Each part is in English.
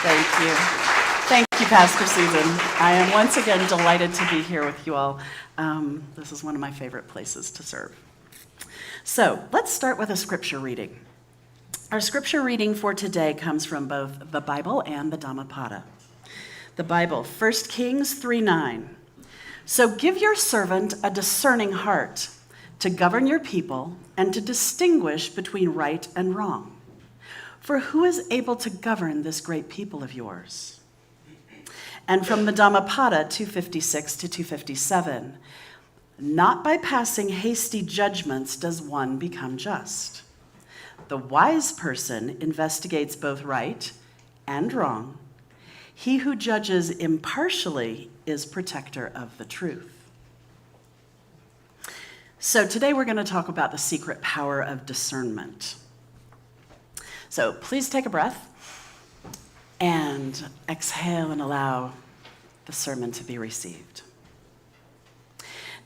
Thank you. Thank you, Pastor Susan. I am once again delighted to be here with you all. This is one of my favorite places to serve. So let's start with a scripture reading. Our scripture reading for today comes from both the Bible and the Dhammapada. The Bible, 1 Kings 3:9. So give your servant a discerning heart to govern your people and to distinguish between right and wrong. For who is able to govern this great people of yours? And from the Dhammapada 256 to 257, not by passing hasty judgments does one become just. The wise person investigates both right and wrong. He who judges impartially is protector of the truth. So today we're going to talk about the secret power of discernment. So please take a breath and exhale and allow the sermon to be received.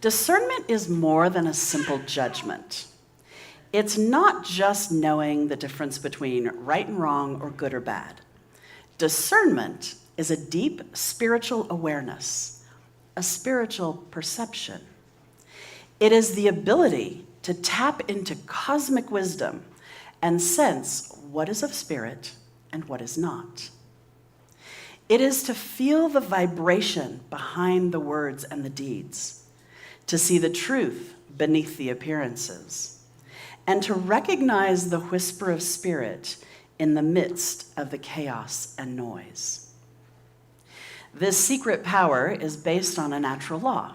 Discernment is more than a simple judgment. It's not just knowing the difference between right and wrong or good or bad. Discernment is a deep spiritual awareness, a spiritual perception. It is the ability to tap into cosmic wisdom and sense what is of spirit and what is not. It is to feel the vibration behind the words and the deeds, to see the truth beneath the appearances, and to recognize the whisper of spirit in the midst of the chaos and noise. This secret power is based on a natural law,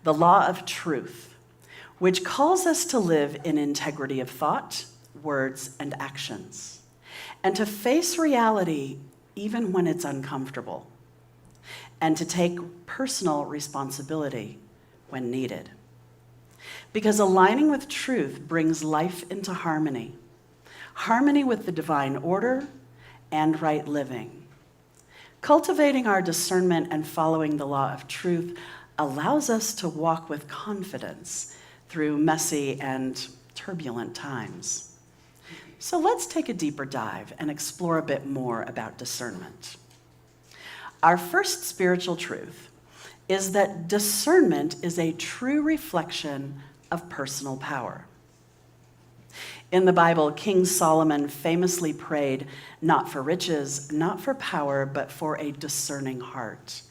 the law of truth, which calls us to live in integrity of thought, words, and actions, and to face reality even when it's uncomfortable, and to take personal responsibility when needed. Because aligning with truth brings life into harmony with the divine order and right living. Cultivating our discernment and following the law of truth allows us to walk with confidence through messy and turbulent times. So let's take a deeper dive and explore a bit more about discernment. Our first spiritual truth is that discernment is a true reflection of personal power. In the Bible, King Solomon famously prayed, not for riches, not for power, but for a discerning heart.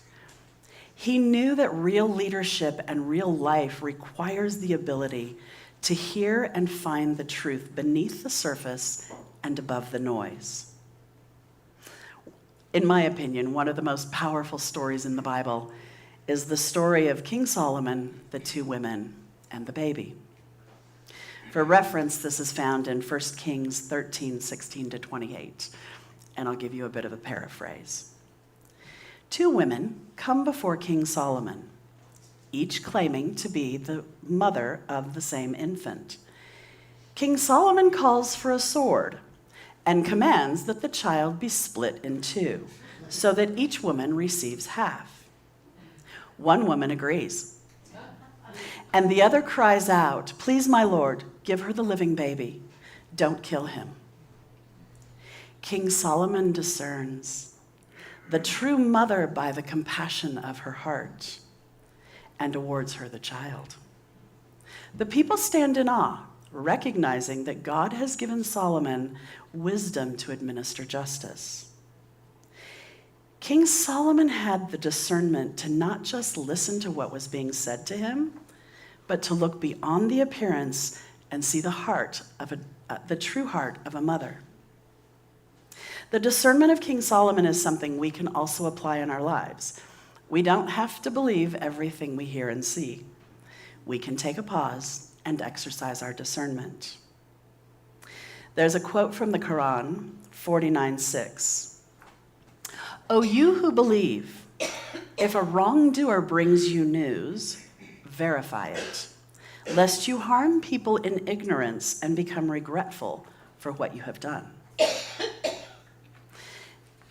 He knew that real leadership and real life requires the ability to hear and find the truth beneath the surface and above the noise. In my opinion, one of the most powerful stories in the Bible is the story of King Solomon, the two women, and the baby. For reference, this is found in 1 Kings 13, 16 to 28, and I'll give you a bit of a paraphrase. Two women come before King Solomon, each claiming to be the mother of the same infant. King Solomon calls for a sword and commands that the child be split in two, so that each woman receives half. One woman agrees, and the other cries out, "Please, my lord, give her the living baby. Don't kill him." King Solomon discerns the true mother by the compassion of her heart and awards her the child. The people stand in awe, recognizing that God has given Solomon wisdom to administer justice. King Solomon had the discernment to not just listen to what was being said to him, but to look beyond the appearance and see the true heart of a mother. The discernment of King Solomon is something we can also apply in our lives. We don't have to believe everything we hear and see. We can take a pause and exercise our discernment. There's a quote from the Quran, 49:6. "O you who believe, if a wrongdoer brings you news, verify it, lest you harm people in ignorance and become regretful for what you have done."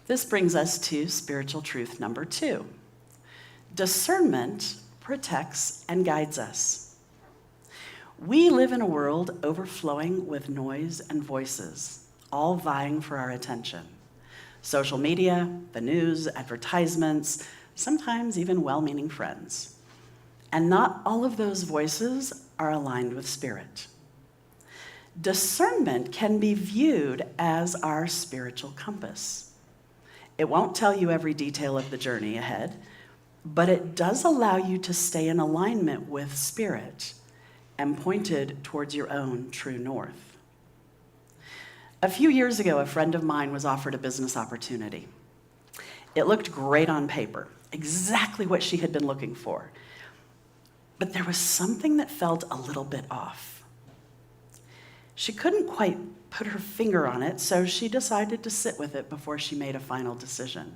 This brings us to spiritual truth number 2. Discernment protects and guides us. We live in a world overflowing with noise and voices, all vying for our attention. social media, the news, advertisements, sometimes even well-meaning friends. And not all of those voices are aligned with spirit. Discernment can be viewed as our spiritual compass. It won't tell you every detail of the journey ahead, but it does allow you to stay in alignment with spirit and pointed towards your own true north. A few years ago, a friend of mine was offered a business opportunity. It looked great on paper, exactly what she had been looking for. But there was something that felt a little bit off. She couldn't quite put her finger on it, so she decided to sit with it before she made a final decision.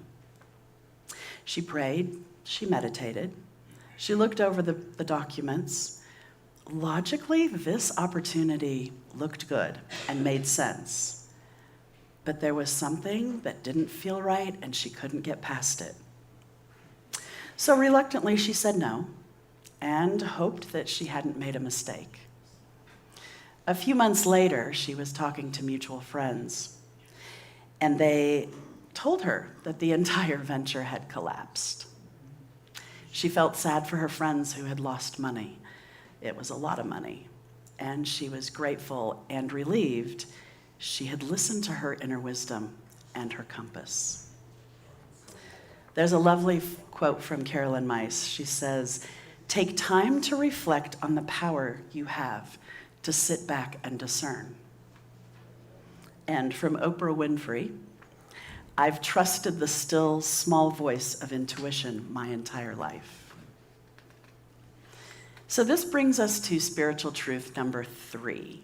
She prayed, she meditated, she looked over the documents. Logically, this opportunity looked good and made sense. But there was something that didn't feel right, and she couldn't get past it. So reluctantly, she said no and hoped that she hadn't made a mistake. A few months later, she was talking to mutual friends, and they told her that the entire venture had collapsed. She felt sad for her friends who had lost money. It was a lot of money, and she was grateful and relieved she had listened to her inner wisdom and her compass. There's a lovely quote from Carolyn Myss. She says, "Take time to reflect on the power you have to sit back and discern." And from Oprah Winfrey, "I've trusted the still, small voice of intuition my entire life." So this brings us to spiritual truth number 3.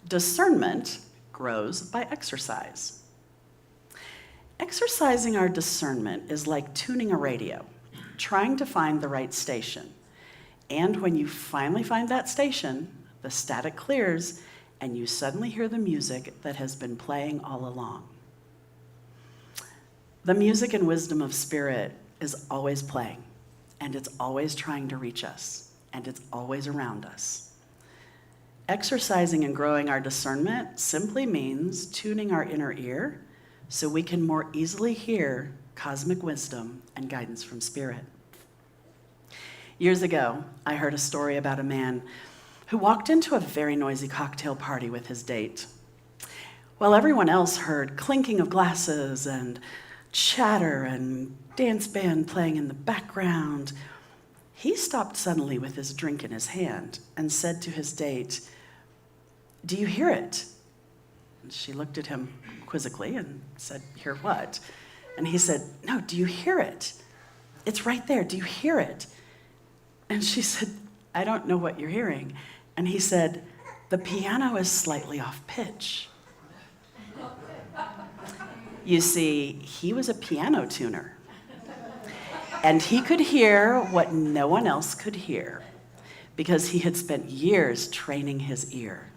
Discernment grows by exercise. Exercising our discernment is like tuning a radio, trying to find the right station. And when you finally find that station, the static clears, and you suddenly hear the music that has been playing all along. The music and wisdom of spirit is always playing, and it's always trying to reach us, and it's always around us. Exercising and growing our discernment simply means tuning our inner ear so we can more easily hear cosmic wisdom and guidance from spirit. Years ago, I heard a story about a man who walked into a very noisy cocktail party with his date. While everyone else heard clinking of glasses and chatter and dance band playing in the background, he stopped suddenly with his drink in his hand and said to his date, "Do you hear it?" And she looked at him quizzically and said, "Hear what?" And he said, "No, do you hear it? It's right there. Do you hear it?" And she said, "I don't know what you're hearing." And he said, "The piano is slightly off pitch." You see, he was a piano tuner. And he could hear what no one else could hear because he had spent years training his ear.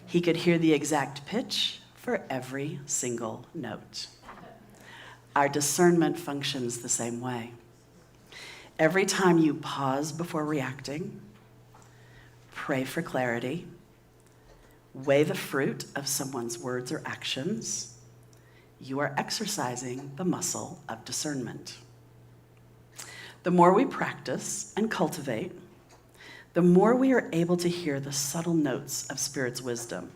He could hear the exact pitch for every single note. Our discernment functions the same way. Every time you pause before reacting, pray for clarity, weigh the fruit of someone's words or actions, you are exercising the muscle of discernment. The more we practice and cultivate, the more we are able to hear the subtle notes of Spirit's wisdom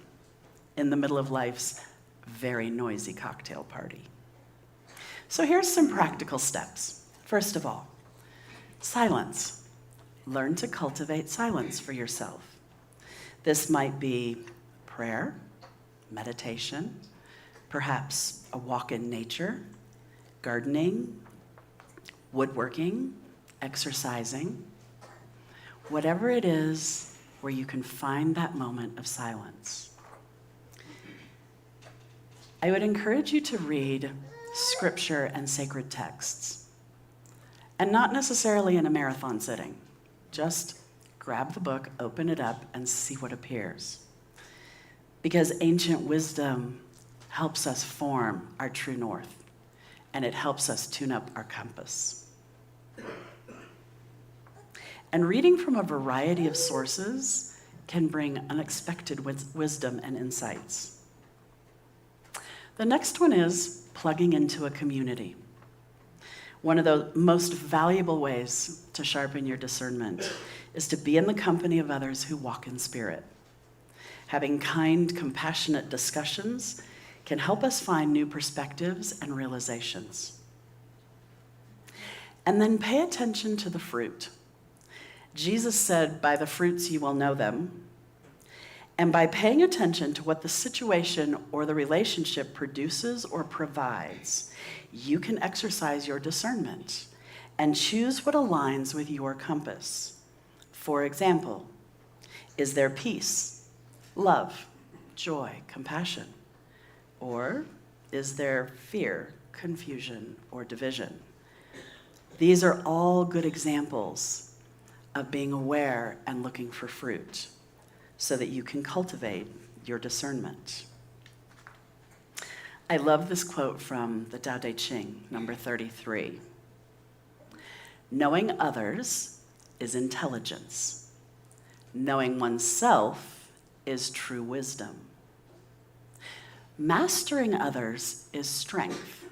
in the middle of life's very noisy cocktail party. So here's some practical steps. First of all, silence. Learn to cultivate silence for yourself. This might be prayer, meditation, perhaps a walk in nature, gardening, woodworking, exercising, whatever it is where you can find that moment of silence. I would encourage you to read scripture and sacred texts, and not necessarily in a marathon sitting. Just grab the book, open it up, and see what appears. Because ancient wisdom helps us form our true north, and it helps us tune up our compass. And reading from a variety of sources can bring unexpected wisdom and insights. The next one is plugging into a community. One of the most valuable ways to sharpen your discernment is to be in the company of others who walk in spirit. Having kind, compassionate discussions can help us find new perspectives and realizations. And then pay attention to the fruit. Jesus said, "By the fruits you will know them." And by paying attention to what the situation or the relationship produces or provides, you can exercise your discernment and choose what aligns with your compass. For example, is there peace, love, joy, compassion? Or is there fear, confusion, or division? These are all good examples of being aware and looking for fruit, so that you can cultivate your discernment. I love this quote from the Tao Te Ching, number 33. Knowing others is intelligence. Knowing oneself is true wisdom. Mastering others is strength.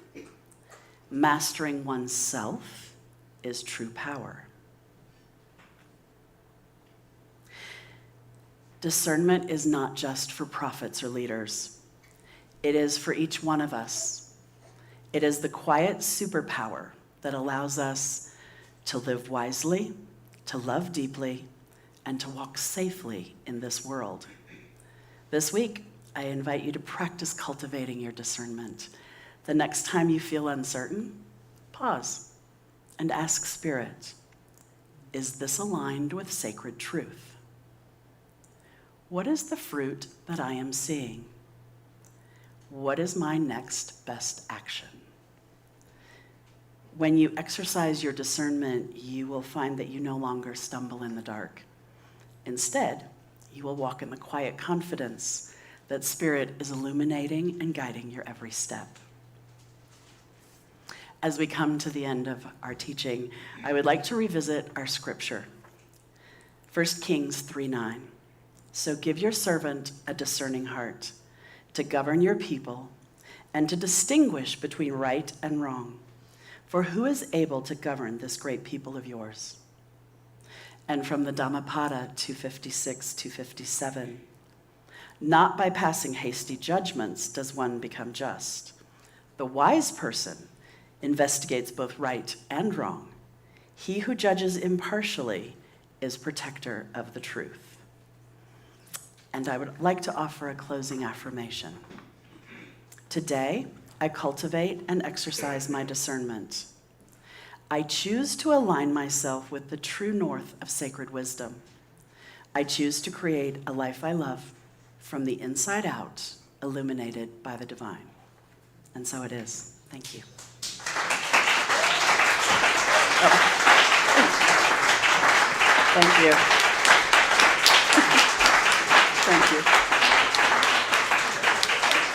Mastering oneself is true power. Discernment is not just for prophets or leaders. It is for each one of us. It is the quiet superpower that allows us to live wisely, to love deeply, and to walk safely in this world. This week, I invite you to practice cultivating your discernment. The next time you feel uncertain, pause and ask Spirit, is this aligned with sacred truth? What is the fruit that I am seeing? What is my next best action? When you exercise your discernment, you will find that you no longer stumble in the dark. Instead, you will walk in the quiet confidence that Spirit is illuminating and guiding your every step. As we come to the end of our teaching, I would like to revisit our scripture. 1 Kings 3:9. So give your servant a discerning heart to govern your people and to distinguish between right and wrong. For who is able to govern this great people of yours? And from the Dhammapada 256-257. Not by passing hasty judgments does one become just. The wise person investigates both right and wrong. He who judges impartially is protector of the truth. And I would like to offer a closing affirmation. Today, I cultivate and exercise my discernment. I choose to align myself with the true north of sacred wisdom. I choose to create a life I love from the inside out, illuminated by the divine. And so it is. Thank you. Thank you. Thank you.